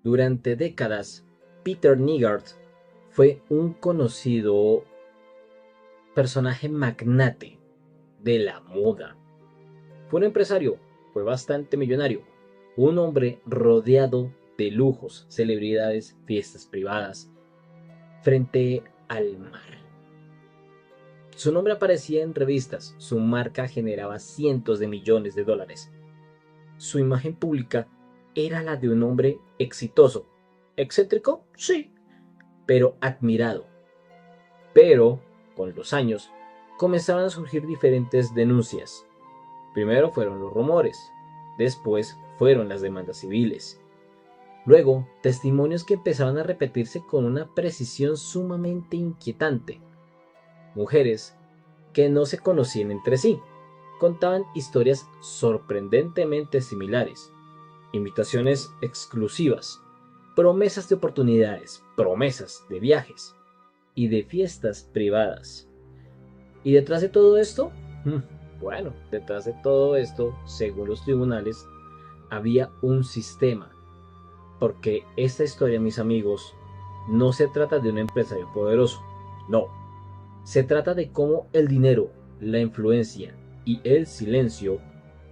Durante décadas, Peter Nygard fue un conocido personaje magnate de la moda. Fue un empresario, fue bastante millonario, un hombre rodeado de lujos, celebridades, fiestas privadas, frente al mar. Su nombre aparecía en revistas, su marca generaba cientos de millones de dólares. Su imagen pública era la de un hombre exitoso. ¿Excéntrico? Sí, pero admirado. Pero, con los años, comenzaron a surgir diferentes denuncias. Primero fueron los rumores, después fueron las demandas civiles. Luego, testimonios que empezaron a repetirse con una precisión sumamente inquietante. Mujeres que no se conocían entre sí, contaban historias sorprendentemente similares, invitaciones exclusivas, promesas de oportunidades, promesas de viajes y de fiestas privadas. ¿Y detrás de todo esto? Bueno, detrás de todo esto, según los tribunales, había un sistema. Porque esta historia, mis amigos, no se trata de un empresario poderoso. No. Se trata de cómo el dinero, la influencia y el silencio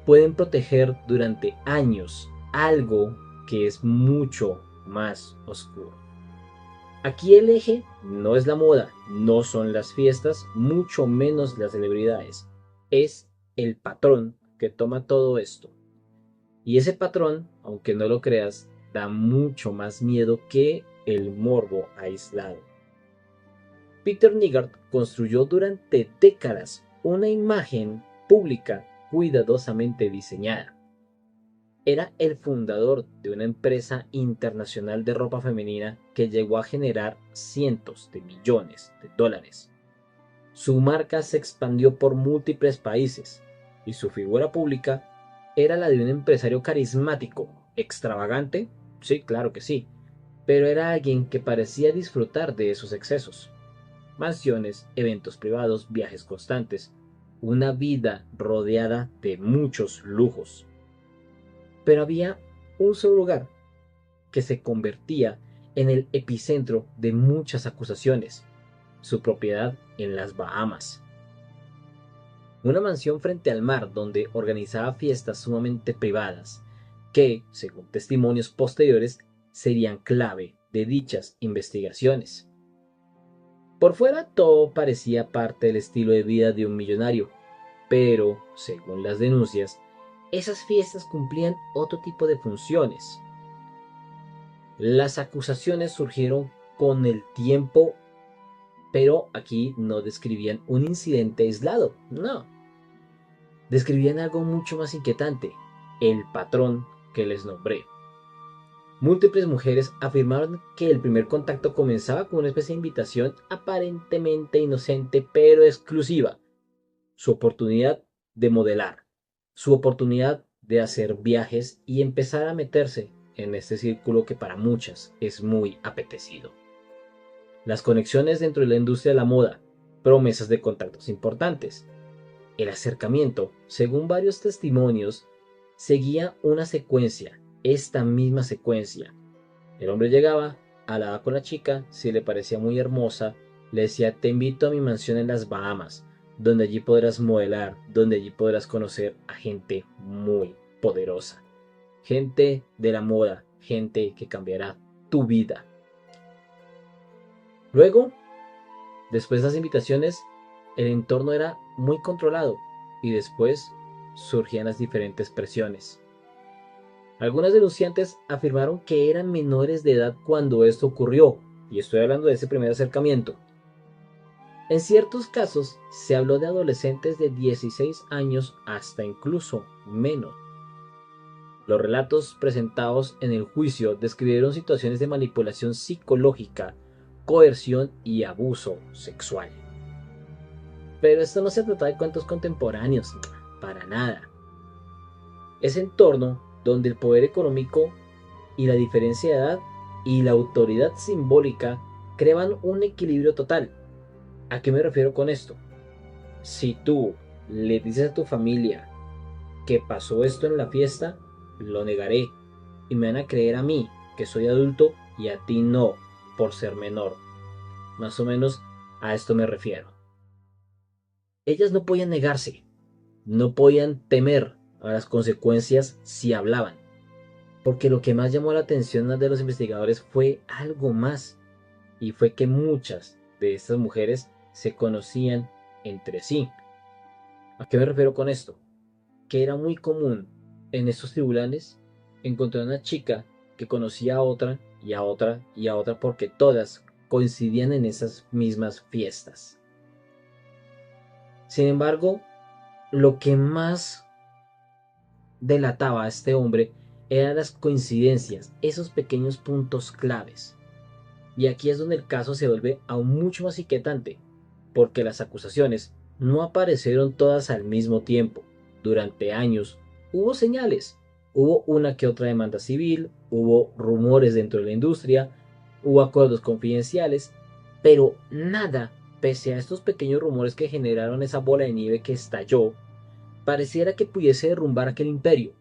pueden proteger durante años algo que es mucho más oscuro. Aquí el eje no es la moda, no son las fiestas, mucho menos las celebridades. Es el patrón que toma todo esto. Y ese patrón, aunque no lo creas, da mucho más miedo que el morbo aislado. Peter Nygard construyó durante décadas una imagen pública cuidadosamente diseñada. Era el fundador de una empresa internacional de ropa femenina que llegó a generar cientos de millones de dólares. Su marca se expandió por múltiples países y su figura pública era la de un empresario carismático, extravagante, sí, claro que sí, pero era alguien que parecía disfrutar de esos excesos. Mansiones, eventos privados, viajes constantes, una vida rodeada de muchos lujos. Pero había un solo lugar que se convertía en el epicentro de muchas acusaciones, su propiedad en las Bahamas. Una mansión frente al mar donde organizaba fiestas sumamente privadas, que, según testimonios posteriores, serían clave de dichas investigaciones. Por fuera todo parecía parte del estilo de vida de un millonario, pero, según las denuncias, esas fiestas cumplían otro tipo de funciones. Las acusaciones surgieron con el tiempo, pero aquí no describían un incidente aislado, no. Describían algo mucho más inquietante, el patrón que les nombré. Múltiples mujeres afirmaron que el primer contacto comenzaba con una especie de invitación aparentemente inocente pero exclusiva, su oportunidad de modelar, su oportunidad de hacer viajes y empezar a meterse en este círculo que para muchas es muy apetecido. Las conexiones dentro de la industria de la moda, promesas de contactos importantes. El acercamiento, según varios testimonios, seguía una secuencia, esta misma secuencia. El hombre llegaba, hablaba con la chica, si le parecía muy hermosa, le decía: te invito a mi mansión en las Bahamas, donde allí podrás modelar, donde allí podrás conocer a gente muy poderosa. Gente de la moda, gente que cambiará tu vida. Luego, después de las invitaciones, el entorno era muy controlado y después surgían las diferentes presiones. Algunas denunciantes afirmaron que eran menores de edad cuando esto ocurrió, y estoy hablando de ese primer acercamiento. En ciertos casos se habló de adolescentes de 16 años hasta incluso menos. Los relatos presentados en el juicio describieron situaciones de manipulación psicológica, coerción y abuso sexual. Pero esto no se trata de cuentos contemporáneos, para nada. Ese entorno donde el poder económico y la diferencia de edad y la autoridad simbólica crean un equilibrio total. ¿A qué me refiero con esto? Si tú le dices a tu familia que pasó esto en la fiesta, lo negaré y me van a creer a mí, porque soy adulto y a ti no, por ser menor. Más o menos a esto me refiero. Ellas no podían negarse, no podían temer a las consecuencias si hablaban, porque lo que más llamó la atención de los investigadores fue algo más, y fue que muchas de estas mujeres se conocían entre sí. ¿A qué me refiero con esto? Que era muy común en estos tribunales encontrar una chica que conocía a otra y a otra y a otra porque todas coincidían en esas mismas fiestas. Sin embargo, lo que más delataba a este hombre eran las coincidencias, esos pequeños puntos claves. Y aquí es donde el caso se vuelve aún mucho más inquietante, porque las acusaciones no aparecieron todas al mismo tiempo. Durante años hubo señales, hubo una que otra demanda civil, hubo rumores dentro de la industria, hubo acuerdos confidenciales, pero nada, pese a estos pequeños rumores que generaron esa bola de nieve que estalló, pareciera que pudiese derrumbar aquel imperio.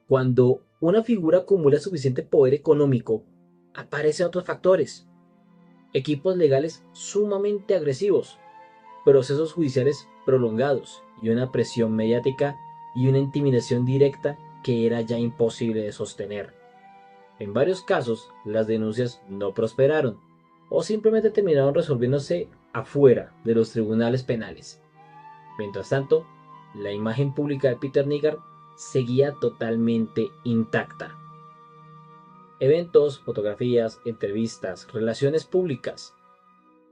Cuando una figura acumula suficiente poder económico, aparecen otros factores, equipos legales sumamente agresivos, procesos judiciales prolongados y una presión mediática y una intimidación directa que era ya imposible de sostener. En varios casos, las denuncias no prosperaron o simplemente terminaron resolviéndose afuera de los tribunales penales. Mientras tanto, la imagen pública de Peter Nygard seguía totalmente intacta. Eventos, fotografías, entrevistas, relaciones públicas.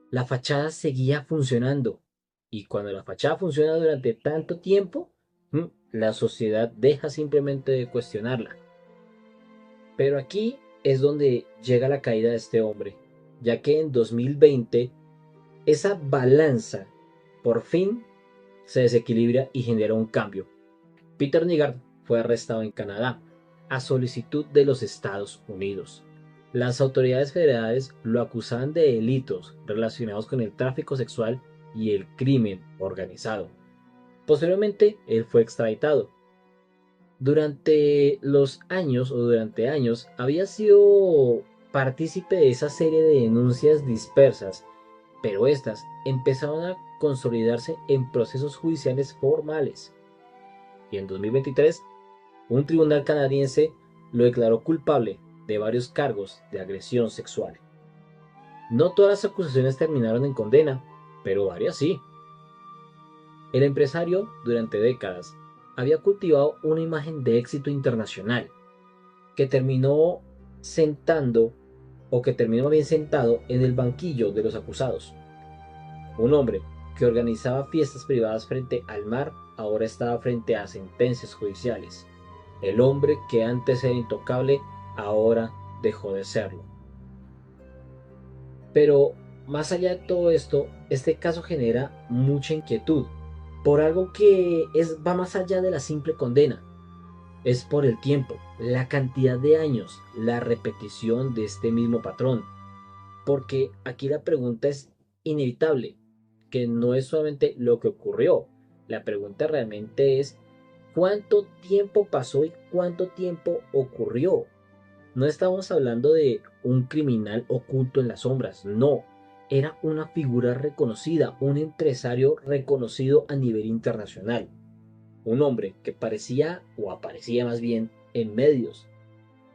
La fachada seguía funcionando. Y cuando la fachada funciona durante tanto tiempo, la sociedad deja simplemente de cuestionarla. Pero aquí es donde llega la caída de este hombre, ya que en 2020 esa balanza por fin se desequilibra y genera un cambio. Peter Nygard fue arrestado en Canadá a solicitud de los Estados Unidos. Las autoridades federales lo acusaban de delitos relacionados con el tráfico sexual y el crimen organizado. Posteriormente, él fue extraditado. Durante años había sido partícipe de esa serie de denuncias dispersas, pero estas empezaron a consolidarse en procesos judiciales formales. Y en 2023, un tribunal canadiense lo declaró culpable de varios cargos de agresión sexual. No todas las acusaciones terminaron en condena, pero varias sí. El empresario, durante décadas, había cultivado una imagen de éxito internacional, que terminó sentando, o que terminó bien sentado en el banquillo de los acusados. Un hombre que organizaba fiestas privadas frente al mar, ahora estaba frente a sentencias judiciales. El hombre que antes era intocable, ahora dejó de serlo. Pero más allá de todo esto, este caso genera mucha inquietud por algo que va más allá de la simple condena. Es por el tiempo, la cantidad de años, la repetición de este mismo patrón. Porque aquí la pregunta es inevitable, que no es solamente lo que ocurrió. La pregunta realmente es cuánto tiempo pasó y cuánto tiempo ocurrió. No estamos hablando de un criminal oculto en las sombras, no. Era una figura reconocida, un empresario reconocido a nivel internacional. Un hombre que parecía, o aparecía más bien, en medios,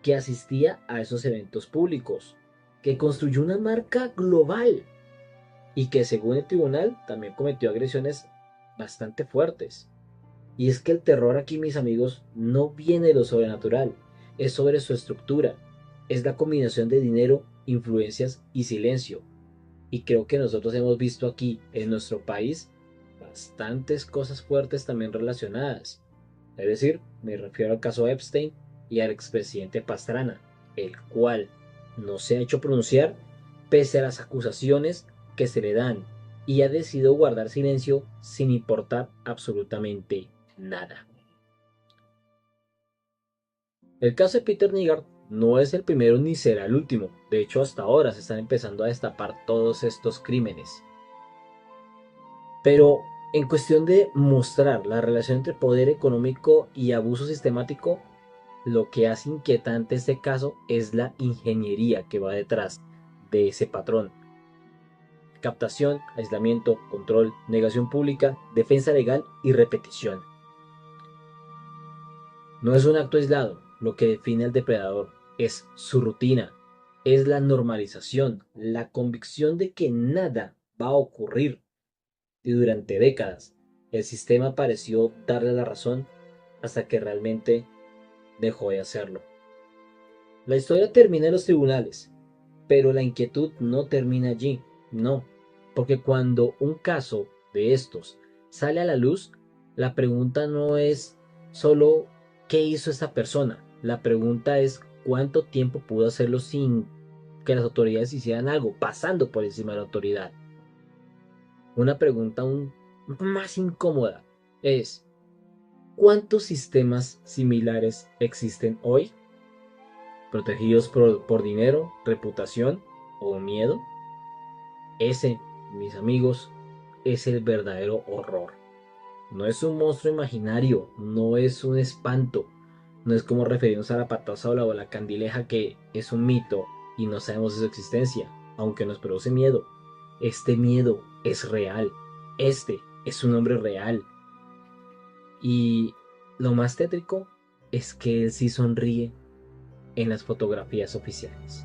que asistía a esos eventos públicos, que construyó una marca global y que según el tribunal también cometió agresiones bastante fuertes. Y es que el terror aquí, mis amigos, no viene de lo sobrenatural, es sobre su estructura, es la combinación de dinero, influencias y silencio. Y creo que nosotros hemos visto aquí en nuestro país bastantes cosas fuertes también relacionadas. Es decir, me refiero al caso Epstein y al expresidente Pastrana, el cual no se ha hecho pronunciar pese a las acusaciones que se le dan y ha decidido guardar silencio sin importar absolutamente nada. El caso de Peter Nygard no es el primero ni será el último. De hecho, hasta ahora se están empezando a destapar todos estos crímenes. Pero en cuestión de mostrar la relación entre poder económico y abuso sistemático, Lo que hace inquietante este caso es la ingeniería que va detrás de ese patrón. Captación, aislamiento, control, negación pública, defensa legal y repetición. No es un acto aislado lo que define al depredador, es su rutina, es la normalización, la convicción de que nada va a ocurrir. Y durante décadas, el sistema pareció darle la razón hasta que realmente dejó de hacerlo. La historia termina en los tribunales, pero la inquietud no termina allí, no, porque cuando un caso de estos sale a la luz, la pregunta no es solo qué hizo esta persona, la pregunta es cuánto tiempo pudo hacerlo sin que las autoridades hicieran algo, pasando por encima de la autoridad. Una pregunta aún más incómoda es, ¿cuántos sistemas similares existen hoy? ¿Protegidos por dinero, reputación o miedo? Ese, mis amigos, es el verdadero horror. No es un monstruo imaginario, no es un espanto, no es como referirnos a la patasola o a la candileja que es un mito y no sabemos de su existencia, aunque nos produce miedo. Este miedo es real, este es un hombre real. Y lo más tétrico es que él sí sonríe en las fotografías oficiales.